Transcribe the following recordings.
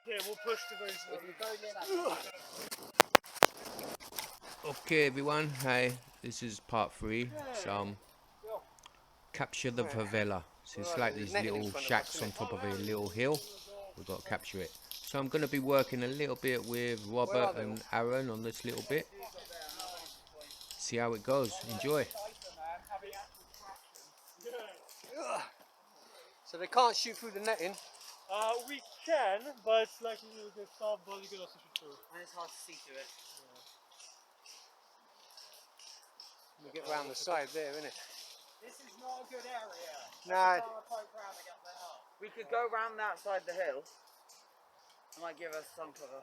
Yeah, we'll push the very. Okay everyone, hi, this is part 3, so capture the favela. So it's like these little shacks on top of a little hill, we've got to capture it. So I'm going to be working a little bit with Robert and Aaron on this little bit. See how it goes, enjoy. So they can't shoot through the netting? We can, but it's like the soft ball you can also shoot through. And it's hard to see through it. We get round the side there, isn't it? This is not a good area. No. We could go round that side of the hill. It might give us some cover.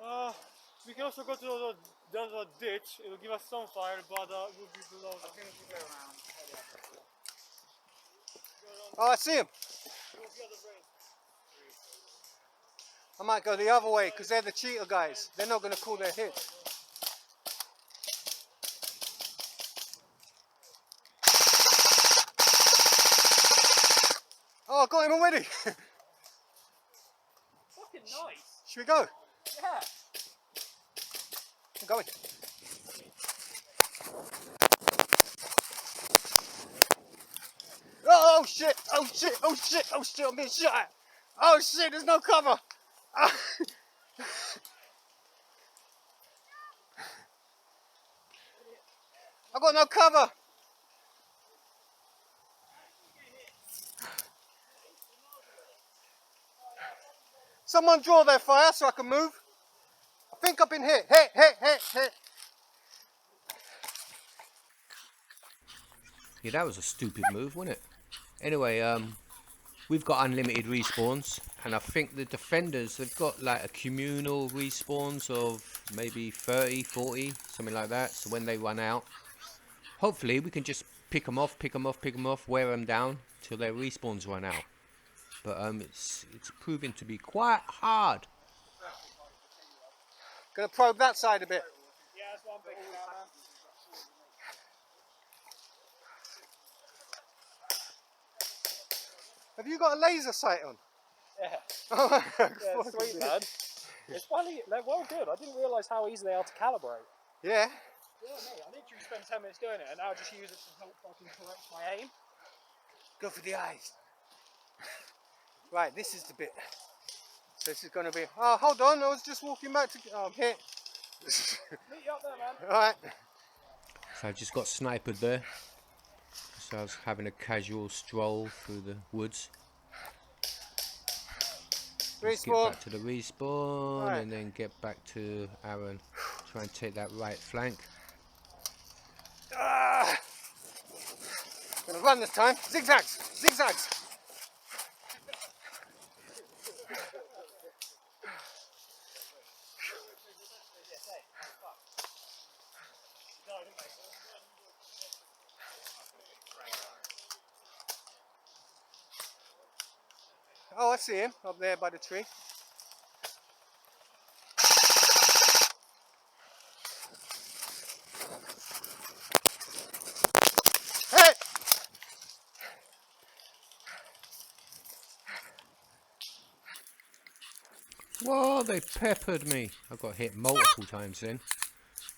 We can also go to the other ditch. It will give us some fire, but it will be below. I think we should go around. Oh, I see him. I might go the other way because they're the cheater guys. They're not going to call their hit. Oh, I got him already. Fucking nice. Should we go? Yeah. I'm going. Oh shit! Oh shit! Oh shit! Oh shit! I'm being shot at. Oh shit! There's no cover. I got no cover. Someone draw their fire so I can move. I think I've been hit. Hit. Yeah, that was a stupid move, wasn't it? Anyway, we've got unlimited respawns, and I think the defenders, they've got like a communal respawns of maybe 30, 40, something like that. So when they run out, hopefully we can just pick them off, wear them down till their respawns run out. But it's proving to be quite hard. Gonna probe that side a bit. Yeah, that's what I'm thinking about, man. Have you got a laser sight on? Yeah. Yeah, sweet, man. It's funny, they're well good. I didn't realise how easy they are to calibrate. Yeah. Yeah, mate, I literally spent 10 minutes doing it, and now I just use it to help fucking correct my aim. Go for the eyes. Right, this is the bit. This is going to be... Oh, hold on, I was just walking back to... Oh, I'm hit. Meet you up there, man. Alright. So I just got sniped there. So I was having a casual stroll through the woods. Let's get Respawn. back to the respawn, Right. and then get back to Aaron. Try and take that right flank. Gonna run this time. Zigzags. Oh, I see him up there by the tree. Hey! Whoa, they peppered me. I got hit multiple times then.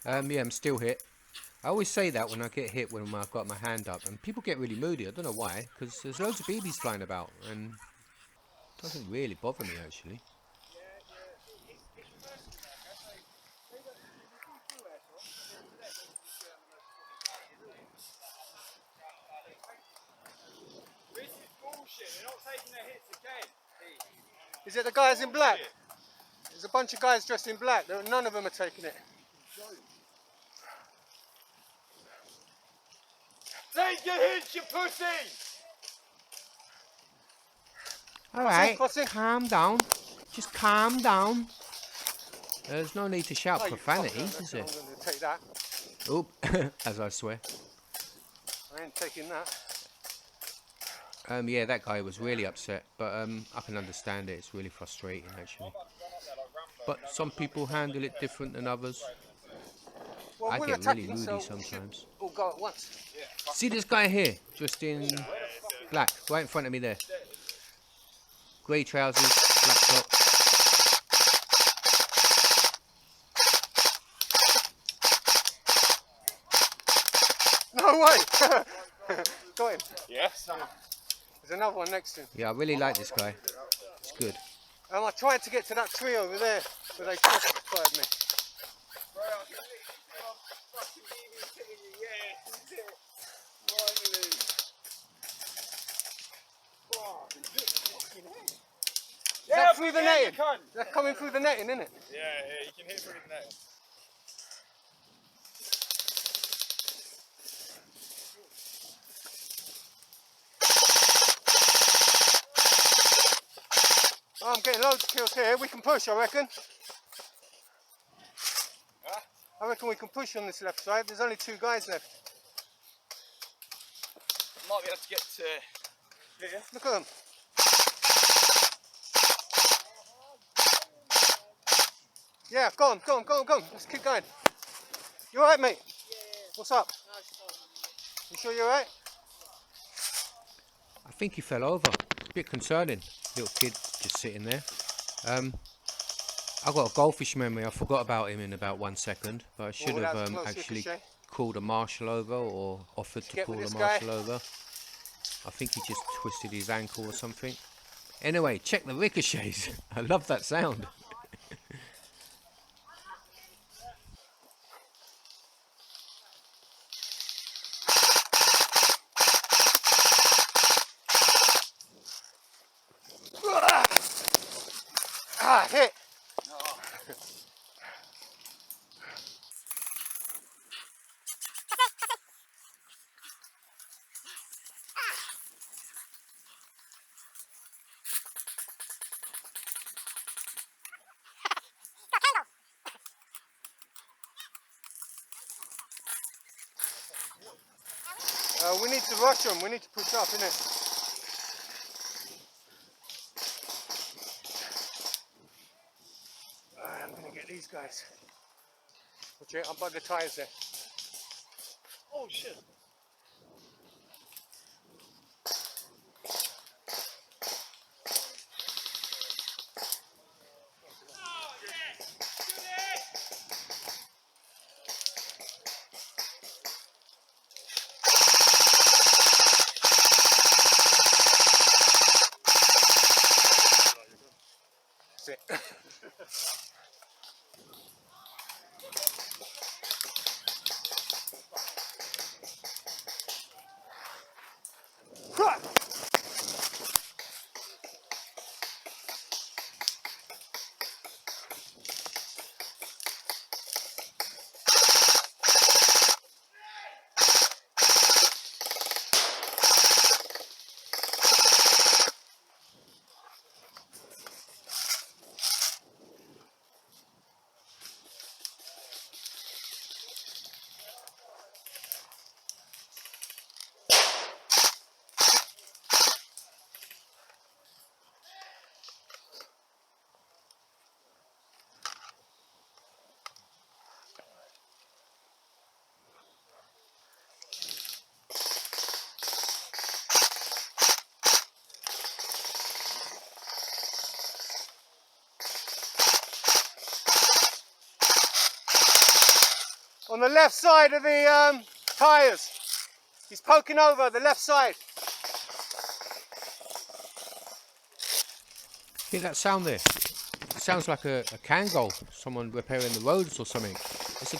Yeah, I'm still hit. I always say that when I get hit when I've got my hand up, and people get really moody. I don't know why, because there's loads of BBs flying about, and it doesn't really bother me actually. This is bullshit. They're not taking their hits again. Is it the guys in black? There's a bunch of guys dressed in black. None of them are taking it. Take your hits, you pussy! Alright, What's it? calm down. Just calm down. There's no need to shout Oh, you profanity, fucker. is there? I'm going to take that. Oop, as I swear. I ain't taking that. Yeah, that guy was really upset, but I can understand it. It's really frustrating, actually. But some people handle it different than others. Well, I we're get attacking, really moody so we should sometimes. all go at once. See this guy here, just in black, right in front of me there. Grey trousers, black top. No way! Got him. Yes. There's another one next to him. Yeah, I really like this guy. It's good. I tried to get to that tree over there, but they crossfired me. Is that through the netting? They're coming through the netting, isn't it? Yeah, you can hit through the net. Oh, I'm getting loads of kills here. We can push, I reckon. Huh? I reckon we can push on this left side. There's only 2 guys left. Might be able to get to here. Look at them. Yeah, go on. Let's keep going. You alright, mate? Yeah. What's up? You sure you're alright? I think he fell over. A bit concerning. Little kid just sitting there. I got a goldfish memory. I forgot about him in about 1 second, but I should have actually called a marshal over or offered to call a marshal over. I think he just twisted his ankle or something. Anyway, check the ricochets. I love that sound. Ah, hit! We need to rush them. We need to push up, innit? I'm gonna get these guys. Watch it, I'll bug the tyres there. Oh shit. That's it. On the left side of the tyres. He's poking over the left side. Hear that sound there? It sounds like a Kangol, someone repairing the roads or something. It's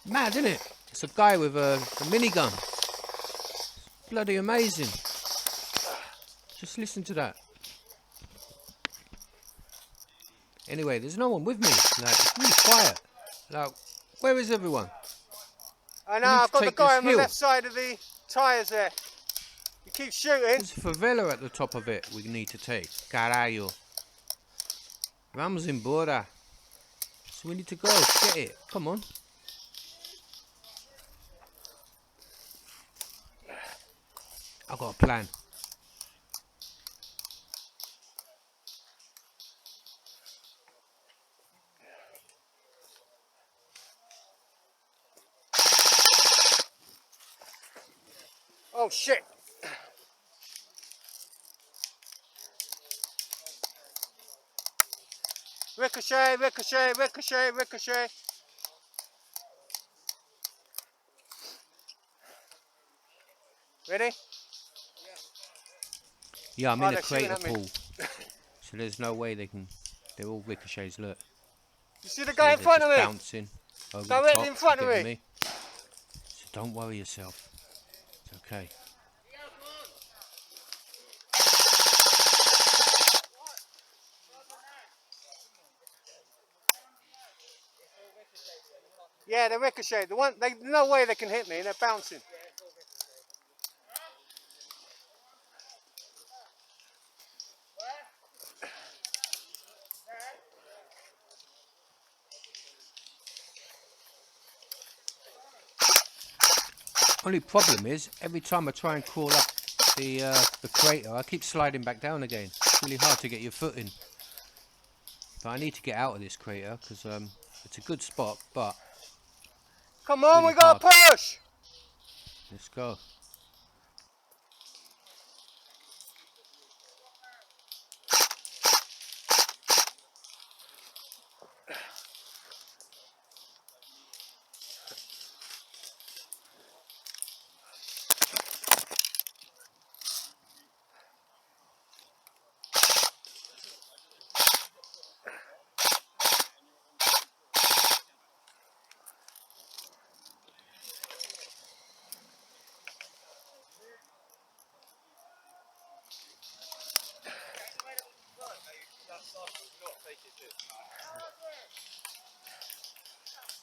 mad, isn't it? It's a guy with a minigun. It's bloody amazing. Just listen to that. Anyway, there's no one with me. Like, it's really quiet. Like, where is everyone? I know, I've got the guy on the left side of the tyres there. He keeps shooting. There's a favela at the top of it we need to take. Caralho. Vamos embora. So we need to go. Get it. Come on. I've got a plan. Oh shit! Ricochet, ricochet, ricochet, ricochet. Ready? Yeah, I'm Oh, in a they're shooting crater at me. pool, so there's no way they can. They're all ricochets. Look, You see the see, guy in they're front just of me? bouncing over the Directly top, in front of getting me. me. So don't worry yourself. It's okay. Yeah, they're ricochet. The one, no way they can hit me. They're bouncing. Only problem is, every time I try and crawl up the crater, I keep sliding back down again. It's really hard to get your foot in. But I need to get out of this crater because it's a good spot, but Come it's on, really we gotta hard. push. Let's go.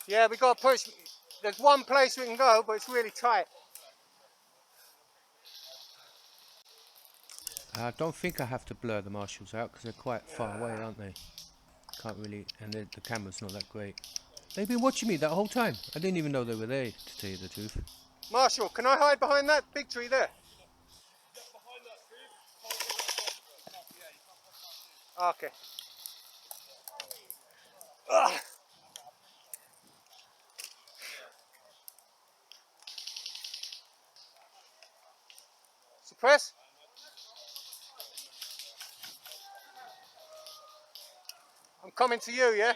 Yeah, we gotta push. There's one place we can go, but it's really tight. I don't think I have to blur the marshals out because they're quite far away, aren't they? Can't really, and the camera's not that great. They've been watching me that whole time. I didn't even know they were there, to tell you the truth. Marshall, can I hide behind that big tree there? Okay. Ugh. Suppress. I'm coming to you, yeah?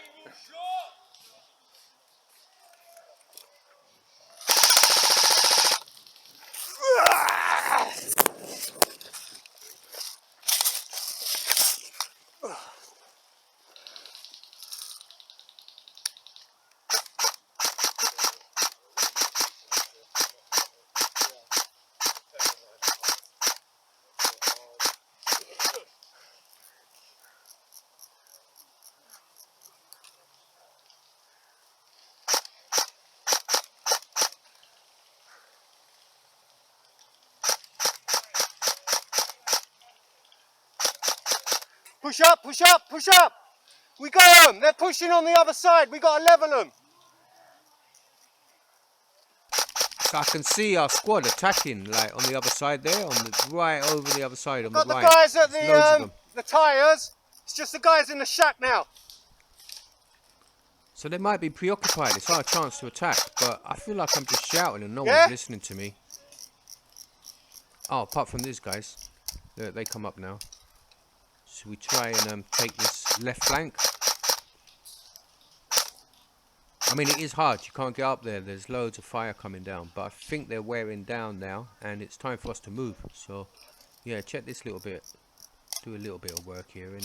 Push up, push up, push up. We got them. They're pushing on the other side. We got to level them. So I can see our squad attacking, like on the other side there, on the right over the other side on the Got the right. guys at There's loads of them. the tyres. It's just the guys in the shack now. So they might be preoccupied. It's our chance to attack, but I feel like I'm just shouting and no Yeah? one's listening to me. Oh, apart from these guys, they come up now. Should we try and take this left flank? I mean, it is hard. You can't get up there. There's loads of fire coming down, but I think they're wearing down now, and it's time for us to move. So, yeah, check this little bit. Do a little bit of work here anyway.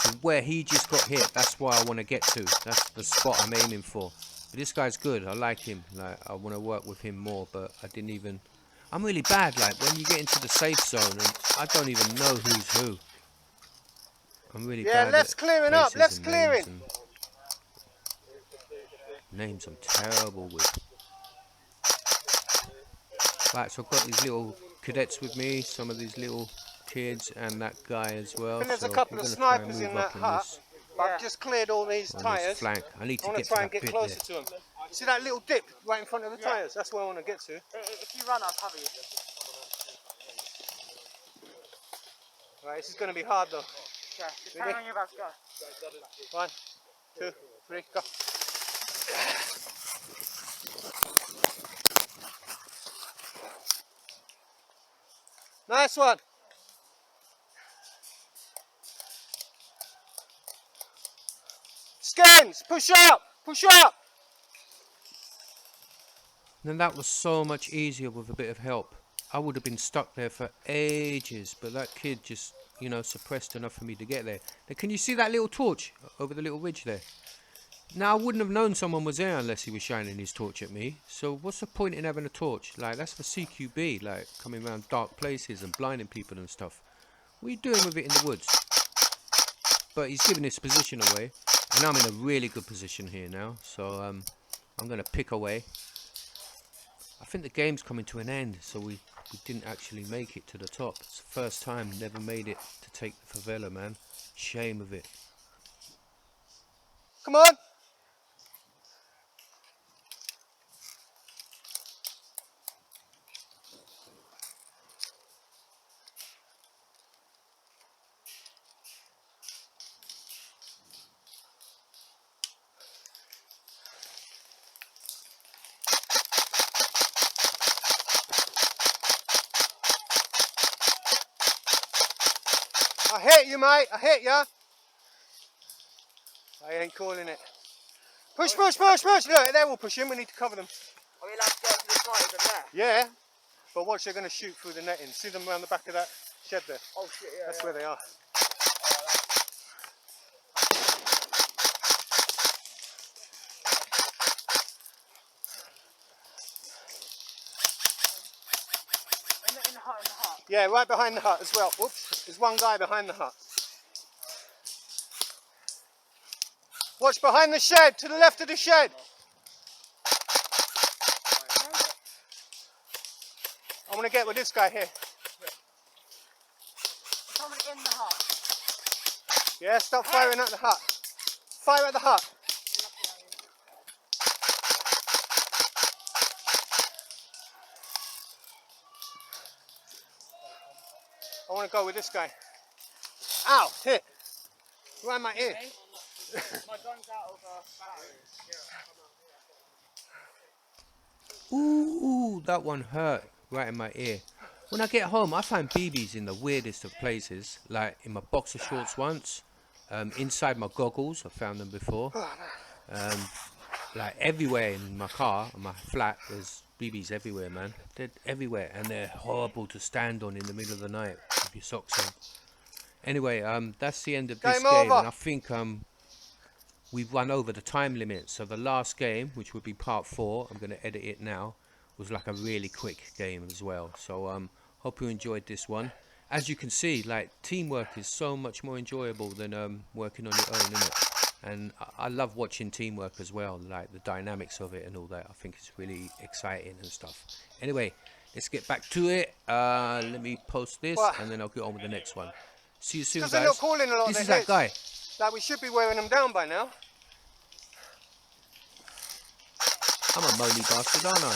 So where he just got hit, that's where I want to get to. That's the spot I'm aiming for. But this guy's good. I like him. Like, I want to work with him more, but I didn't even... I'm really bad, like, when you get into the safe zone, and I don't even know who's who. I'm really bad left's at clearing up, places left's and clearing. names. Names I'm terrible with. Right, so I've got these little cadets with me, some of these little kids, and that guy as well. I think there's So a couple we're of going to try and snipers move in up that on hut. this, I've just cleared all these on this tyres. flank. I need I to want get to to try and that get bit closer there. to them. See that little dip right in front of the tyres? That's where I want to get to. If you run, I'll cover you. Right, this is going to be hard though. Yeah, just Ready? hang on your back, go. 1, 2, 3, go. Nice one. friends. Push up. Push up. Then that was so much easier with a bit of help. I would have been stuck there for ages, but that kid just, you know, suppressed enough for me to get there. Now, can you see that little torch over the little ridge there? Now, I wouldn't have known someone was there unless he was shining his torch at me. So what's the point in having a torch? Like, that's for CQB, like coming around dark places and blinding people and stuff. What are you doing with it in the woods? But he's giving his position away, and I'm in a really good position here now. So I'm going to pick away. I think the game's coming to an end, so we didn't actually make it to the top. It's the first time, never made it to take the favela, man. Shame of it. Come on. I hit you, mate. I hit ya. I ain't calling it. Push, push, push, push. Look, they will push him. We need to cover them. Are we allowed to go to the side of there? Yeah. But watch, they're going to shoot through the netting. See them around the back of that shed there? Oh shit, yeah. That's where they are. In the hut. Yeah, right behind the hut as well. Oops, there's one guy behind the hut. Watch behind the shed, to the left of the shed. I want to get with this guy here. Someone in the hut. Yeah, stop firing at the hut. Fire at the hut. I want to go with this guy. Ow, hit. Right in my ear. My gun's out of battery. Ooh, that one hurt right in my ear. When I get home, I find BBs in the weirdest of places, like in my boxer shorts once, inside my goggles, I found them before, like everywhere in my car, in my flat, there's BBs everywhere, man. They're everywhere, and they're horrible to stand on in the middle of the night with your socks on. Anyway, that's the end of this game, and I think we've run over the time limit. So the last game, which would be part 4, I'm going to edit it now, was like a really quick game as well. So hope you enjoyed this one. As you can see, like, teamwork is so much more enjoyable than working on your own, isn't it? And I love watching teamwork as well, like the dynamics of it and all that. I think it's really exciting and stuff. Anyway, let's get back to it. Let me post this, and then I'll get on with the next one. See you soon, guys. They're not calling a lot This of is their that guy. Like, we should be wearing them down by now. I'm a moany bastard, aren't I?